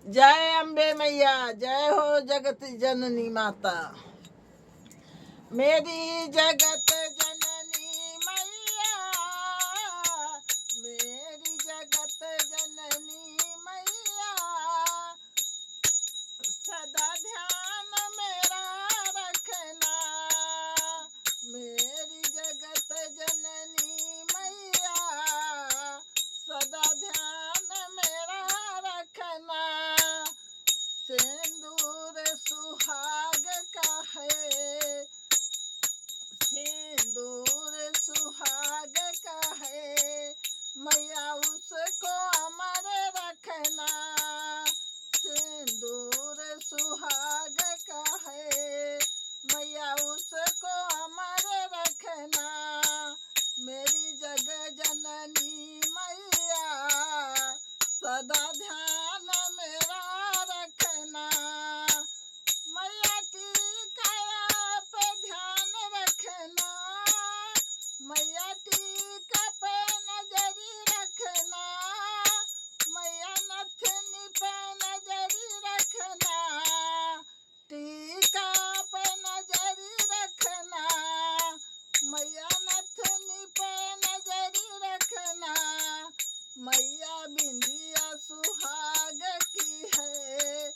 जय अम्बे मैया, जय हो जगत जननी माता। मेरी जगत जननी मैया, मेरी जगत जननी मैया, सदा ध्यान मेरा रखना। मेरी जगत जननी मैया, सदा ध्यान मेरा रखना। सिंदूर सुहाग का है, सिंदूर सुहाग का है, मैया उसको अमर रखना। सिंदूर सुहाग का है, मैया उसको अमर रखना। मेरी जग जननी मैया, सदा ध्यान मेरा रखना। मैया टीका पे ध्यान रखना, मैया टीका पे नजरी रखना, मैया नथनी पे नजरी रखना। टीका पे नजरी रखना, मैया नथनी पे नजरी रखना। मैया बिंदिया सुहाग की है,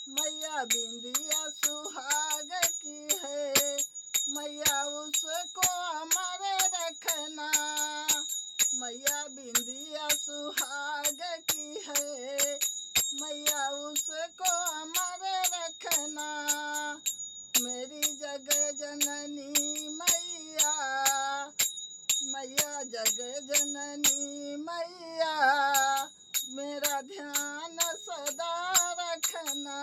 मैया बिंदिया सुहाग की है, मैया उसको अमर रखना। मैया बिंदिया सुहाग की है, मैया उसको अमर रखना। मेरी जग जननी मैया, मैया जग जननी मैया, मेरा ध्यान सदा रखना।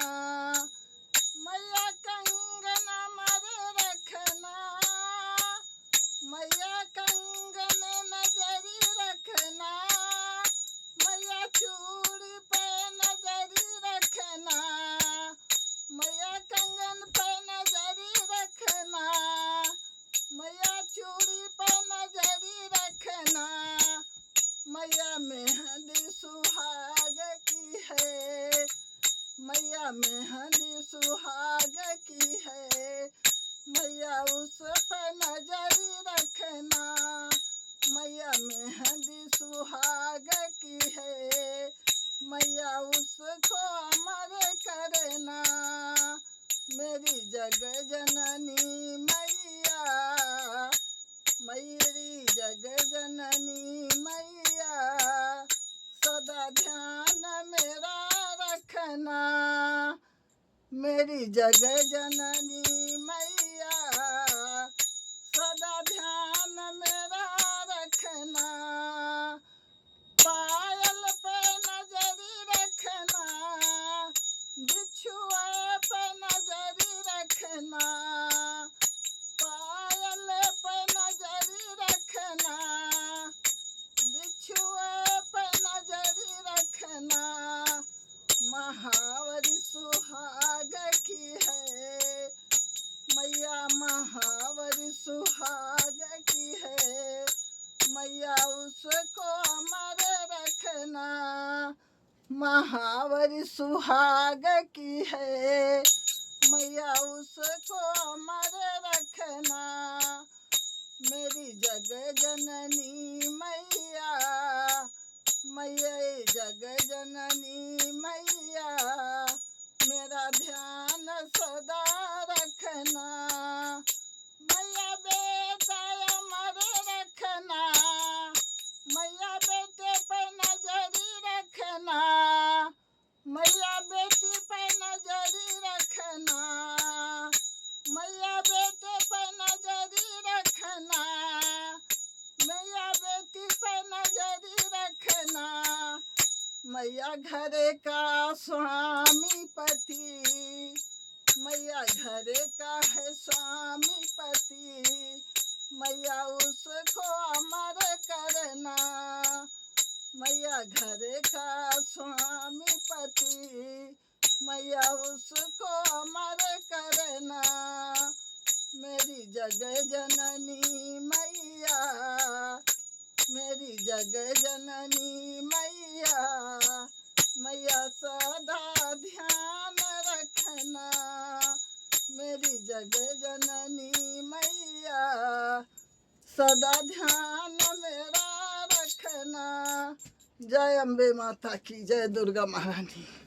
मैया कंगन मर रखना, मैया कंगन नजरी रखना, मैया चूड़ी पे नजरी रखना, मैया कंगन पे नजरी रखना, मैया चूड़ी पे नजरी रखना। मैया मेहंदी सुहाग की है, मैया मेहंदी सुहाग की है, मैया उस पर नजरी रखना। मैया मेहंदी सुहाग की है, मैया उसको अमर करना। मेरी जग जननी मैया, मेरी जग जननी मैया, सदा ध्यान मेरा रखना। मेरी जग जननी मैया, सदा ध्यान मेरा रखना। पायल पे नजरी रखना, बिछुआ पे नजरी रखना, पायल पे नजरी रखना, बिछुआ पे नजरी रखना। महावरी सुहाग की है, मैया महावरी सुहाग की है, मैया उसको अमर रखना। महावरी सुहाग की है, मैया उसको अमर रखना। मेरी जग जननी मैया, मैया जग जननी मैया, मेरा ध्यान सदा रखना। मैया बेटा अमर रखना, मैया बेटे पे नजरी रखना, मैया बेटी पे नजरी रखना, मैया बेटे पे नजरी रखना, मैया बेटी पे नजरी रखना। मैया घर का स्वामी पति, मैया घर का है स्वामी पति, मैया उसको अमर करना। मैया घर का स्वामी पति, मैया उसको अमर करना। मेरी जग जननी मैया, मेरी जग जननी मैया, मैया सदा जग जननी मैया सदा ध्यान मेरा रखना। जय अम्बे माता की, जय दुर्गा महारानी।